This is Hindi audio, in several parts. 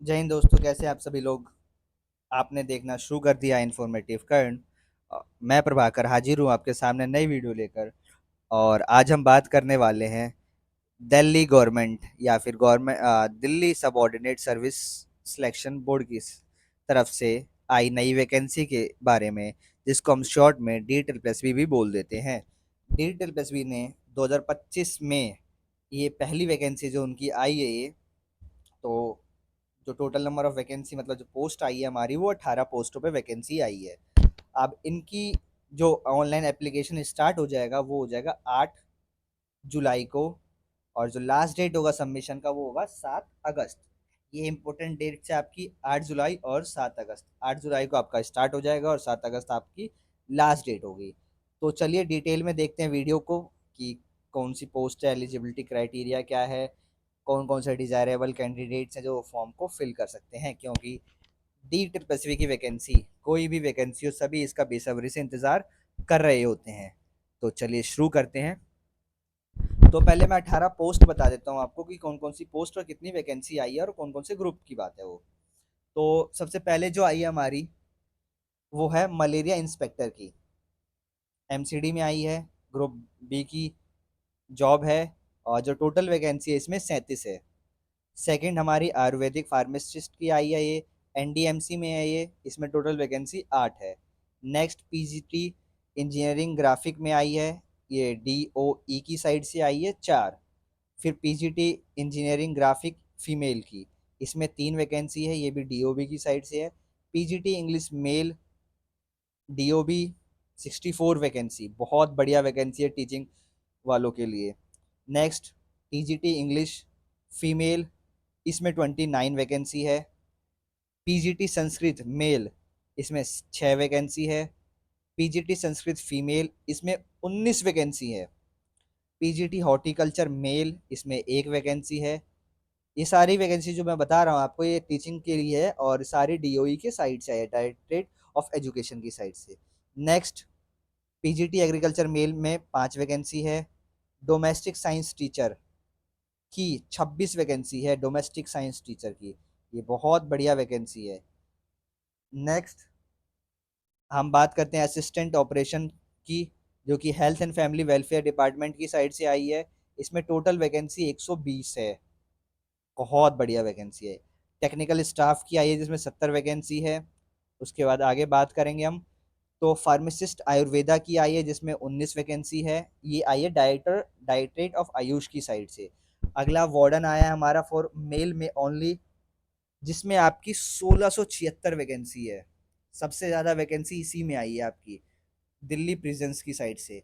जय हिंद दोस्तों, कैसे हैं आप सभी लोग। आपने देखना शुरू कर दिया इन्फॉर्मेटिव कर्ण। मैं प्रभाकर हाजिर हूँ आपके सामने नई वीडियो लेकर। और आज हम बात करने वाले हैं दिल्ली गवर्नमेंट या फिर government Delhi subordinate service selection board की तरफ से आई नई वैकेंसी के बारे में, जिसको हम शॉर्ट में डी ट्रिपल प्लस बी भी बोल देते हैं। डी ट्रिपल प्लस बी ने 2025 में ये पहली वैकेंसी जो उनकी आई है ये। तो जो टोटल नंबर ऑफ वैकेंसी मतलब जो पोस्ट आई है हमारी, वो 18 पोस्टों पे वैकेंसी आई है। अब इनकी जो ऑनलाइन एप्लीकेशन स्टार्ट हो जाएगा वो हो जाएगा 8 जुलाई को। और जो लास्ट डेट होगा सबमिशन का वो होगा 7 अगस्त। ये इंपॉर्टेंट डेट्स है आपकी, 8 जुलाई और 7 अगस्त। 8 जुलाई को आपका स्टार्ट हो जाएगा और 7 अगस्त आपकी लास्ट डेट होगी। तो चलिए डिटेल में देखते हैं वीडियो को कि कौन सी पोस्ट है, एलिजिबिलिटी क्राइटेरिया क्या है, कौन कौन से डिज़ायरेबल कैंडिडेट्स हैं जो फॉर्म को फिल कर सकते हैं। क्योंकि डी ट्रिपल एस की वैकेंसी, कोई भी वैकेंसी हो, सभी इसका बेसब्री से इंतज़ार कर रहे होते हैं। तो चलिए शुरू करते हैं। तो पहले मैं 18 पोस्ट बता देता हूँ आपको कि कौन कौन सी पोस्ट और कितनी वैकेंसी आई है और कौन कौन से ग्रुप की बात है वो। तो सबसे पहले जो आई है हमारी, वो है मलेरिया इंस्पेक्टर की। एमसीडी में आई है, ग्रुप बी की जॉब है। और जो टोटल वैकेंसी है इसमें 37 है। सेकंड हमारी आयुर्वेदिक फार्मासिस्ट की आई है, ये एनडीएमसी में है ये, इसमें टोटल वैकेंसी 8 है। नेक्स्ट पीजीटी इंजीनियरिंग ग्राफिक में आई है, ये डीओई की साइड से आई है, 4। फिर पीजीटी इंजीनियरिंग ग्राफिक फीमेल की, इसमें 3 वैकेंसी है, ये भी डीओबी की साइड से है। PGT English male DOB 64 vacancy, बहुत बढ़िया वैकेंसी है टीचिंग वालों के लिए। नेक्स्ट टीजीटी इंग्लिश फीमेल, इसमें 29 वैकेंसी है। पीजीटी संस्कृत मेल, इसमें 6 वैकेंसी है। पीजीटी संस्कृत फीमेल, इसमें 19 वैकेंसी है। पीजीटी हॉर्टिकल्चर मेल, इसमें 1 वैकेंसी है। ये सारी वैकेंसी जो मैं बता रहा हूँ आपको, ये टीचिंग के लिए है और सारी डीओई के साइड से है, डायरेक्टरेट ऑफ एजुकेशन की साइड से। नेक्स्ट पीजीटी एग्रीकल्चर मेल में 5 वैकेंसी है। डोमेस्टिक साइंस टीचर की 26 वैकेंसी है, डोमेस्टिक साइंस टीचर की, ये बहुत बढ़िया वैकेंसी है। नेक्स्ट हम बात करते हैं असिस्टेंट ऑपरेशन की, जो कि health and family welfare department की साइड से आई है। इसमें टोटल वैकेंसी 120 है, बहुत बढ़िया वैकेंसी है। टेक्निकल स्टाफ की आई है जिसमें 70 वैकेंसी है। उसके बाद आगे बात करेंगे हम। तो फार्मासिस्ट आयुर्वेदा की आई है जिसमें 19 वैकेंसी है, ये आई है डायरेक्टरेट ऑफ आयुष की साइड से। अगला वार्डन आया है हमारा फॉर मेल में ओनली, जिसमें आपकी 1676 वैकेंसी है। सबसे ज़्यादा वैकेंसी इसी में आई है आपकी, दिल्ली प्रिजन्स की साइड से।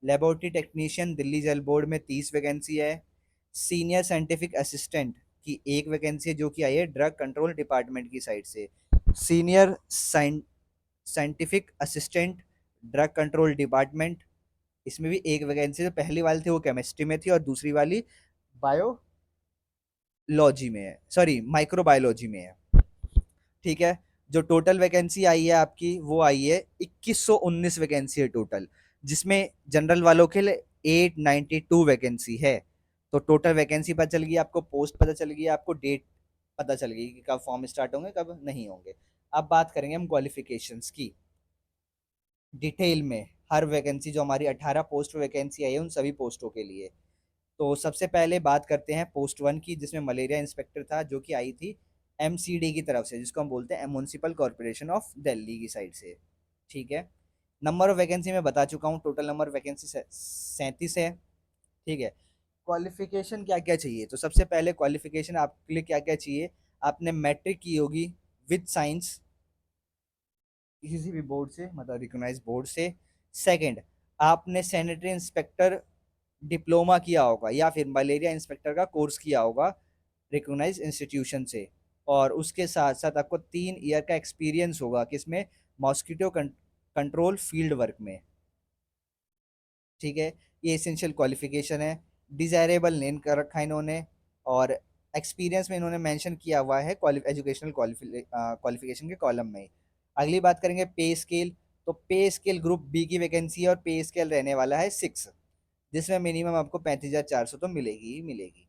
लेबोरेटरी टेक्नीशियन दिल्ली जल बोर्ड में 30 वैकेंसी है। सीनियर साइंटिफिक असिस्टेंट की 1 वैकेंसी है जो कि आई है ड्रग कंट्रोल डिपार्टमेंट की साइड से। Senior scientific assistant drug control department, इसमें भी 1 वैकेंसी। जो पहली वाली थी वो केमिस्ट्री में थी और दूसरी वाली बायोलॉजी में है, सॉरी माइक्रोबायोलॉजी में है। ठीक है। जो टोटल वैकेंसी आई है आपकी वो आई है 2119 वैकेंसी है टोटल, जिसमें जनरल वालों के लिए 892 वैकेंसी है। तो टोटल वैकेंसी पता चल गई आपको, पोस्ट पता चल गई आपको, डेट पता चल गई कि कब फॉर्म स्टार्ट होंगे कब नहीं होंगे। अब बात करेंगे हम क्वालिफिकेशंस की डिटेल में। हर वैकेंसी जो हमारी 18 पोस्ट वैकेंसी आई है उन सभी पोस्टों के लिए। तो सबसे पहले बात करते हैं पोस्ट 1 की, जिसमें मलेरिया इंस्पेक्टर था, जो कि आई थी एमसीडी की तरफ से, जिसको हम बोलते हैं म्यूनसिपल कॉरपोरेशन ऑफ दिल्ली की साइड से। ठीक है। नंबर ऑफ वैकेंसी मैं बता चुका हूँ, टोटल नंबर ऑफ वैकेंसी 37 है। ठीक है। क्वालिफिकेशन क्या क्या चाहिए, तो सबसे पहले क्वालिफिकेशन आपके लिए क्या क्या चाहिए। आपने मैट्रिक की होगी विद साइंस, किसी भी बोर्ड से, मतलब रिकॉग्नाइज बोर्ड से। सेकंड, आपने सैनिटरी इंस्पेक्टर डिप्लोमा किया होगा या फिर मलेरिया इंस्पेक्टर का कोर्स किया होगा रिकॉग्नाइज इंस्टीट्यूशन से। और उसके साथ साथ आपको 3 ईयर का एक्सपीरियंस होगा किसमें, मॉस्किटो कंट्रोल फील्ड वर्क में। ठीक है। ये एसेंशियल क्वालिफिकेशन है। डिजायरेबल नेम कर रखा है इन्होंने। और एक्सपीरियंस में इन्होंने मेंशन किया हुआ है एजुकेशनल क्वालिफिकेशन के कॉलम में। अगली बात करेंगे पे स्केल। तो पे स्केल ग्रुप बी की वैकेंसी है और पे स्केल रहने वाला है 6, जिसमें मिनिमम आपको 35,400 तो मिलेगी ही मिलेगी।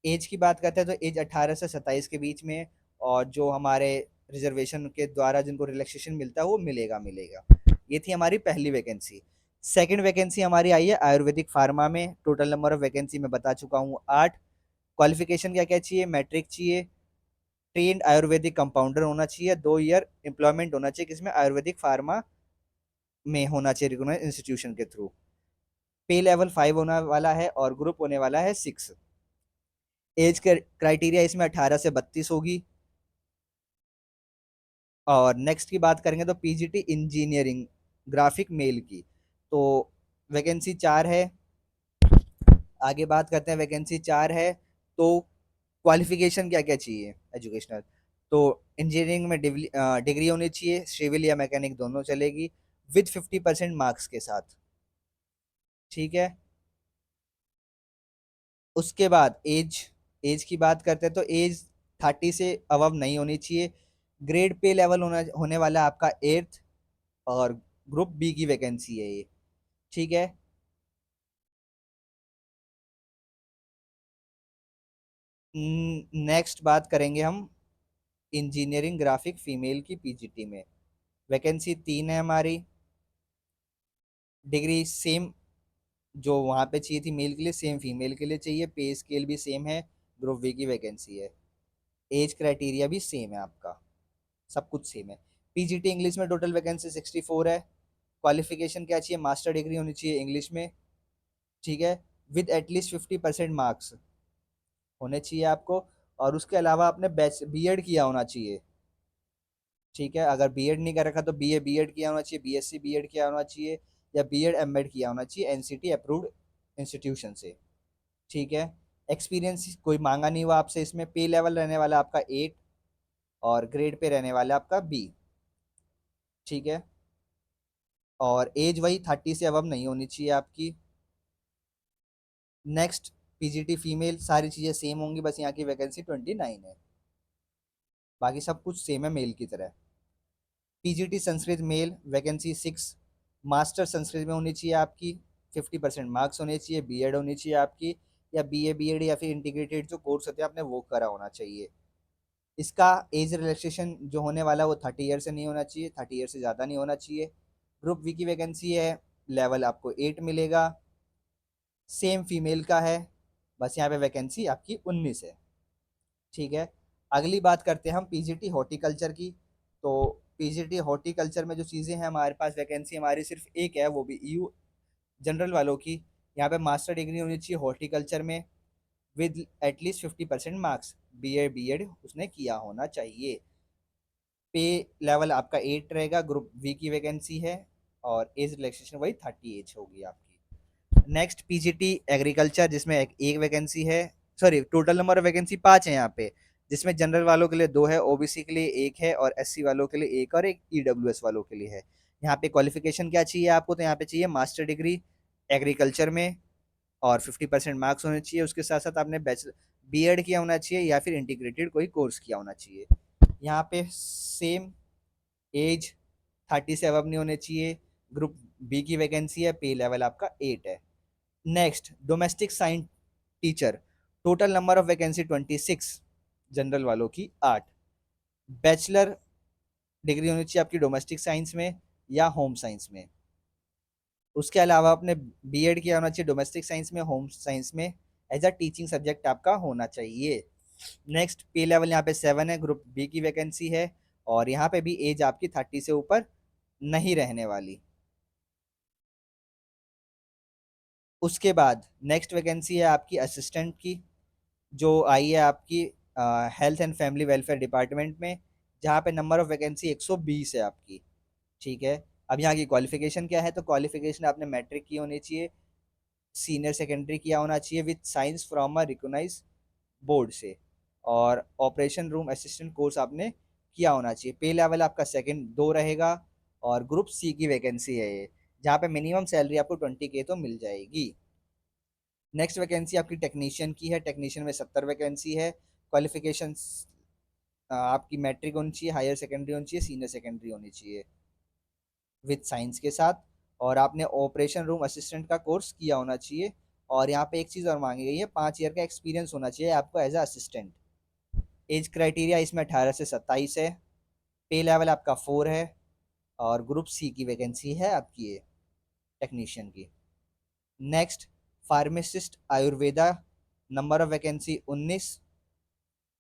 एज की बात करते हैं तो एज 18 से 27 के बीच में है। और जो हमारे रिजर्वेशन के द्वारा जिनको रिलैक्सेशन मिलता है वो मिलेगा मिलेगा। ये थी हमारी पहली वैकेंसी। सेकंड वैकेंसी हमारी आई है आयुर्वेदिक फार्मा में। टोटल नंबर ऑफ वैकेंसी मैं बता चुका हूँ 8। क्वालिफिकेशन क्या क्या चाहिए? मैट्रिक चाहिए, ट्रेंड आयुर्वेदिक कंपाउंडर होना चाहिए, 2 ईयर एम्प्लॉयमेंट होना चाहिए किसमें? आयुर्वेदिक फार्मा में होना चाहिए रिकॉग्नाइज्ड इंस्टीट्यूशन के थ्रू। पे लेवल 5 होने वाला है और ग्रुप होने वाला है 6। एज क्राइटेरिया इसमें 18 से 32 होगी। और नेक्स्ट की बात करेंगे तो पीजीटी इंजीनियरिंग ग्राफिक मेल की, तो वैकेंसी 4 है। आगे बात करते हैं, वैकेंसी 4 है तो क्वालिफिकेशन क्या क्या चाहिए एजुकेशनल? तो इंजीनियरिंग में डिग्री होनी चाहिए, सिविल या मैकेनिक दोनों चलेगी, विद 50% मार्क्स के साथ। ठीक है। उसके बाद एज, एज की बात करते हैं तो एज 30 से अबव नहीं होनी चाहिए। ग्रेड पे लेवल होने वाला है आपका 8th, और ग्रुप बी की वैकेंसी है ये। ठीक है। नेक्स्ट बात करेंगे हम इंजीनियरिंग ग्राफिक फीमेल की पीजीटी में। वैकेंसी 3 है हमारी। डिग्री सेम जो वहाँ पे चाहिए थी मेल के लिए, सेम फीमेल के लिए चाहिए। पे स्केल भी सेम है। ग्रुप वी की वैकेंसी है। एज क्राइटेरिया भी सेम है आपका, सब कुछ सेम है। पीजीटी इंग्लिश में टोटल वैकेंसी 64 है। क्वालिफिकेशन क्या चाहिए? मास्टर डिग्री होनी चाहिए इंग्लिश में। ठीक है। विद एटलीस्ट 50% मार्क्स होने चाहिए आपको। और उसके अलावा आपने बीएड किया होना चाहिए। ठीक है। अगर बीएड नहीं कर रखा तो बीए बीएड किया होना चाहिए, बीएससी बीएड किया होना चाहिए, या बीएड एमएड किया होना चाहिए एनसीटी अप्रूव्ड इंस्टीट्यूशन से। ठीक है। एक्सपीरियंस कोई मांगा नहीं हुआ आपसे इसमें। पे लेवल रहने वाला आपका 8, और ग्रेड पे रहने वाला आपका बी। ठीक है। और एज वही 30 से अबव नहीं होनी चाहिए आपकी। नेक्स्ट, पीजीटी फीमेल, सारी चीज़ें सेम होंगी, बस यहाँ की वैकेंसी 29 है। बाकी सब कुछ सेम है मेल की तरह। PGT Sanskrit male vacancy 6। Master Sanskrit में होनी चाहिए आपकी, 50% मार्क्स होने चाहिए, बीएड होनी चाहिए आपकी, या बीए बीएड या फिर इंटीग्रेटेड जो कोर्स होते हैं आपने वो करा होना चाहिए। इसका एज रिलैक्सेशन जो होने वाला है वो 30 ईयर से नहीं होना चाहिए, 30 ईयर से ज़्यादा नहीं होना चाहिए। ग्रुप वी की वैकेंसी है, लेवल आपको 8 मिलेगा, सेम फीमेल का है, बस यहाँ पे वैकेंसी आपकी 19 है। ठीक है। अगली बात करते हैं हम पीजीटी हॉर्टिकल्चर की। तो पीजीटी हॉर्टिकल्चर में जो चीज़ें हैं हमारे पास, वैकेंसी हमारी सिर्फ एक है, वो भी ईयू जनरल वालों की। यहाँ पे मास्टर डिग्री होनी चाहिए हॉर्टिकल्चर में, with at least 50% marks, B Ed उसने किया होना चाहिए। पे लेवल आपका 8 रहेगा, ग्रुप वी की वैकेंसी है, और एज रिलैक्सेशन वही 30 एज होगी आपकी। नेक्स्ट पीजीटी एग्रीकल्चर, जिसमें एक वैकेंसी है। Sorry, total number of vacancy 5 है यहाँ पे, जिसमें जनरल वालों के लिए 2 है, ओबीसी के लिए 1 है, और एससी वालों के लिए 1, और एक ईडब्ल्यूएस वालों के लिए है। यहाँ पे क्वालिफिकेशन क्या चाहिए आपको? तो यहाँ पे चाहिए मास्टर डिग्री एग्रीकल्चर में, और 50% मार्क्स होने चाहिए। उसके साथ साथ आपने बैचलर बीएड किया होना चाहिए, या फिर इंटीग्रेटेड कोई कोर्स किया होना चाहिए। यहाँ पे सेम एज 30 से अबव नहीं होने चाहिए। ग्रुप बी की वैकेंसी है, पे लेवल आपका 8 है। Next, domestic science teacher, total number of vacancy 26, general वालों की 8। बैचलर डिग्री होनी चाहिए आपकी डोमेस्टिक साइंस में या होम साइंस में। उसके अलावा आपने बीएड किया होना चाहिए डोमेस्टिक साइंस में, होम साइंस में, एज अ टीचिंग सब्जेक्ट आपका होना चाहिए। नेक्स्ट, पे लेवल यहाँ पे 7 है, ग्रुप बी की वैकेंसी है, और यहाँ पे भी एज आपकी 30 से ऊपर नहीं रहने वाली। उसके बाद नेक्स्ट वैकेंसी है आपकी असिस्टेंट की, जो आई है आपकी health and family welfare department में, जहाँ पे नंबर ऑफ वैकेंसी 120 है आपकी। ठीक है। अब यहाँ की क्वालिफिकेशन क्या है? तो क्वालिफिकेशन आपने मैट्रिक की होनी चाहिए, सीनियर सेकेंडरी किया होना चाहिए with science from a recognise board से, और ऑपरेशन रूम असिस्टेंट कोर्स आपने किया होना चाहिए। पे लेवल आपका सेकंड 2 रहेगा, और ग्रुप सी की वैकेंसी है ये, जहाँ पे मिनिमम सैलरी आपको 20K तो मिल जाएगी। नेक्स्ट वैकेंसी आपकी टेक्नीशियन की है, टेक्नीशियन में 70 वैकेंसी है। क्वालिफिकेशन आपकी मैट्रिक होनी चाहिए, हायर सेकेंडरी होनी चाहिए, सीनियर सेकेंडरी होनी चाहिए विद साइंस के साथ, और आपने ऑपरेशन रूम असिस्टेंट का कोर्स किया होना चाहिए। और यहाँ पे एक चीज़ और मांगी गई है, 5 ईयर का एक्सपीरियंस होना चाहिए आपको as a assistant. Age criteria इसमें 18 से 27 है। पे लेवल आपका 4 है। और ग्रुप सी की वैकेंसी है आपकी ये टेक्नीशियन की। Next, pharmacist Ayurveda, number of vacancy 19।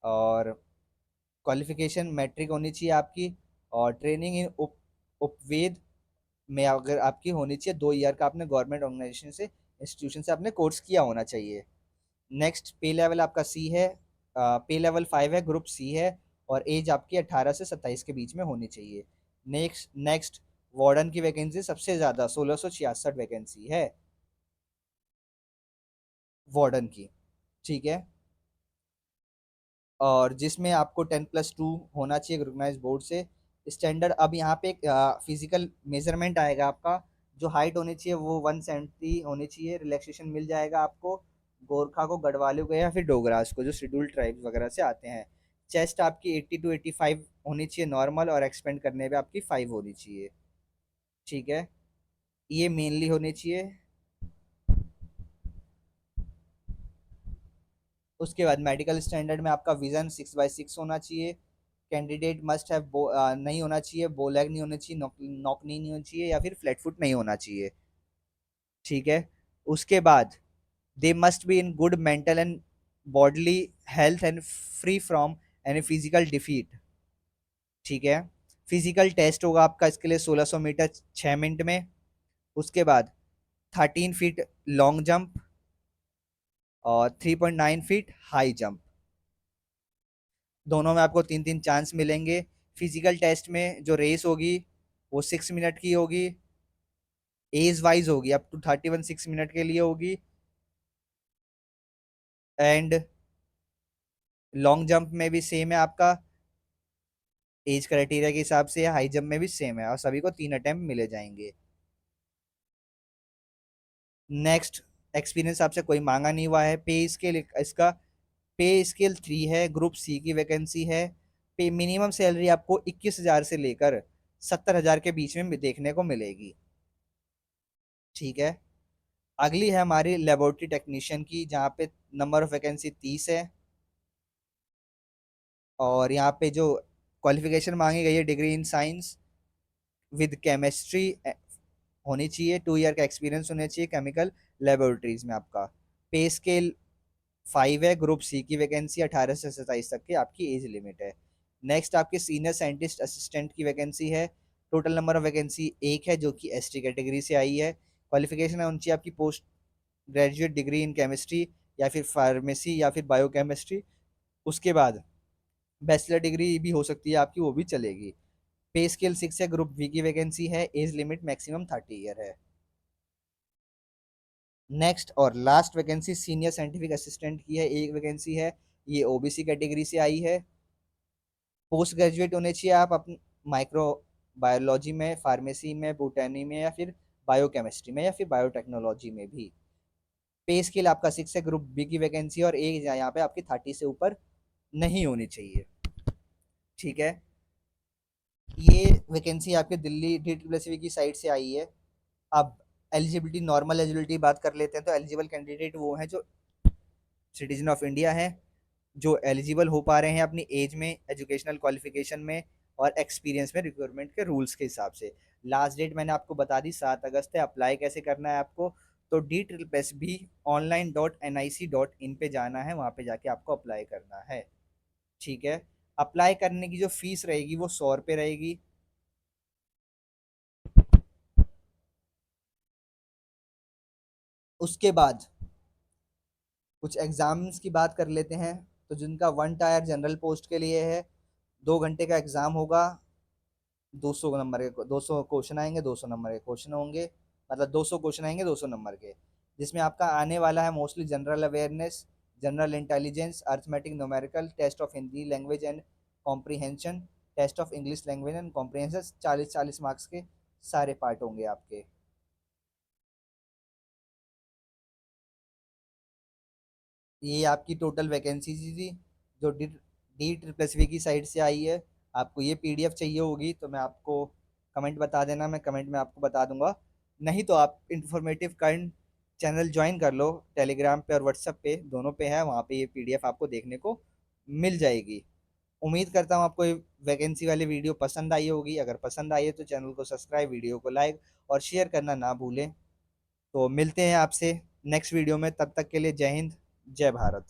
और क्वालिफिकेशन मैट्रिक होनी चाहिए आपकी। और ट्रेनिंग इन उपवेद में अगर आपकी होनी चाहिए, 2 ईयर का आपने गवर्नमेंट ऑर्गेनाइजेशन से, इंस्टीट्यूशन से आपने कोर्स किया होना चाहिए। नेक्स्ट, पे लेवल आपका सी है। पे लेवल 5 है, ग्रुप सी है। और एज आपकी 18 से 27 के बीच में होनी चाहिए। नेक्स्ट, वार्डन की वैकेंसी सबसे ज़्यादा 1666 वैकेंसी है वार्डन की। ठीक है। और जिसमें आपको 10+2 होना चाहिए रिकॉग्नाइज बोर्ड से। स्टैंडर्ड, अब यहाँ पे एक फिजिकल मेजरमेंट आएगा आपका। जो हाइट होनी चाहिए वो 170 होनी चाहिए। रिलैक्सेशन मिल जाएगा आपको गोरखा को, गढ़वालों को या फिर डोगरास को, जो शेड्यूल्ड ट्राइब्स वगैरह से आते हैं। चेस्ट आपकी 80 to 85 होनी चाहिए नॉर्मल, और एक्सपेंड करने पे आपकी 5 होनी चाहिए। ठीक है, ये मेनली होनी चाहिए। उसके बाद मेडिकल स्टैंडर्ड में आपका विजन 6/6 होना चाहिए। कैंडिडेट मस्ट हैव नहीं होना चाहिए, बो लेग नहीं होना चाहिए, नॉक नहीं होना चाहिए, या फिर फ्लैट फुट नहीं होना चाहिए। ठीक है। उसके बाद they must be in good mental and bodily health and free from any physical defeat. ठीक है। फिजिकल टेस्ट होगा आपका इसके लिए 1600 मीटर 6 मिनट में। उसके बाद 13 फीट लॉन्ग जंप और 3.9 फीट हाई जंप, दोनों में आपको 3-3 चांस मिलेंगे। फिजिकल टेस्ट में जो रेस होगी वो 6 मिनट की होगी। एज वाइज होगी, अप टू 31 6 मिनट के लिए होगी। एंड लॉन्ग जंप में भी सेम है आपका, एज क्राइटेरिया के हिसाब से। हाई जंप में भी सेम है, और सभी को 3 अटेम्प्ट मिले जाएंगे। नेक्स्ट, एक्सपीरियंस आपसे कोई मांगा नहीं हुआ है। पे स्केल इसका पे स्केल 3 है, ग्रुप सी की वैकेंसी है। पे मिनिमम सैलरी आपको 21,000 से लेकर 70,000 के बीच में देखने को मिलेगी। ठीक है। अगली है हमारी लेबोरेटरी टेक्नीशियन की, जहाँ पे नंबर ऑफ वैकेंसी 30 है। और यहाँ पे जो क्वालिफिकेशन मांगी गई है, degree in science with chemistry होनी चाहिए। 2 ईयर का एक्सपीरियंस होना चाहिए केमिकल लेबोरेटरीज में आपका। पे स्केल 5 है, ग्रुप सी की वैकेंसी 18 से 27 तक की आपकी एज लिमिट है। नेक्स्ट, आपकी सीनियर साइंटिस्ट असिस्टेंट की वैकेंसी है। टोटल नंबर ऑफ वैकेंसी 1 है, जो कि एसटी कैटेगरी से आई है। क्वालिफिकेशन है उनकी आपकी post graduate degree in chemistry, या फिर फार्मेसी, या फिर बायोकेमिस्ट्री। उसके बाद बैचलर डिग्री भी हो सकती है आपकी, वो भी चलेगी। पे स्केल 6 है, ग्रुप बी की वैकेंसी है। एज लिमिट मैक्सिमम 30 ईयर है। नेक्स्ट और last vacancy senior scientific assistant की है, एक वैकेंसी है। ये ओबीसी कैटेगरी से आई है। पोस्ट ग्रेजुएट होने चाहिए आप अपने माइक्रो बायोलॉजी में, फार्मेसी में, बोटैनी में, या फिर बायोकेमिस्ट्री में, या फिर बायोटेक्नोलॉजी में भी। पे स्केल आपका 6 है, ग्रुप बी की वैकेंसी, और एज यहाँ पे आपकी 30 से ऊपर नहीं होनी चाहिए। ठीक है। ये वैकेंसी आपके दिल्ली DSSV की साइड से आई है। अब एलिजिबिलिटी, नॉर्मल एलिजिबिलिटी बात कर लेते हैं, तो एलिजिबल कैंडिडेट वो हैं जो सिटीजन ऑफ इंडिया हैं, जो एलिजिबल हो पा रहे हैं अपनी एज में, एजुकेशनल क्वालिफिकेशन में, और एक्सपीरियंस में रिक्वायरमेंट के रूल्स के हिसाब से। लास्ट डेट मैंने आपको बता दी, 7 अगस्त है। अप्लाई कैसे करना है आपको? तो DSSB online.nic.in पे जाना है, वहाँ पे जाके आपको अप्लाई करना है। ठीक है। अप्लाई करने की जो फीस रहेगी वो 100 रुपये रहेगी। उसके बाद कुछ एग्ज़ाम्स की बात कर लेते हैं। तो जिनका 1 टायर जनरल पोस्ट के लिए है, 2 घंटे का एग्ज़ाम होगा। 200 नंबर के 200 क्वेश्चन आएंगे, 200 नंबर के क्वेश्चन होंगे। मतलब 200 क्वेश्चन आएंगे 200 नंबर के। जिसमें आपका आने वाला है mostly general awareness, general intelligence, arithmetic, numerical, test of Hindi language and comprehension, test of English language and comprehension. 40-40 marks के सारे पार्ट होंगे आपके। ये आपकी टोटल वैकेंसी थी, जो DSSB की साइड से आई है। आपको ये PDF चाहिए होगी तो मैं आपको कमेंट बता देना, मैं कमेंट में आपको बता दूंगा। नहीं तो आप इंफॉर्मेटिव काइंड चैनल ज्वाइन कर लो, टेलीग्राम पे और व्हाट्सएप पे, दोनों पे है, वहाँ पे ये PDF आपको देखने को मिल जाएगी। उम्मीद करता हूँ आपको ये वैकेंसी वाली वीडियो पसंद आई होगी। अगर पसंद आई है तो चैनल को सब्सक्राइब, वीडियो को लाइक और शेयर करना ना भूलें। तो मिलते हैं आपसे नेक्स्ट वीडियो में, तब तक के लिए जय हिंद, जय भारत।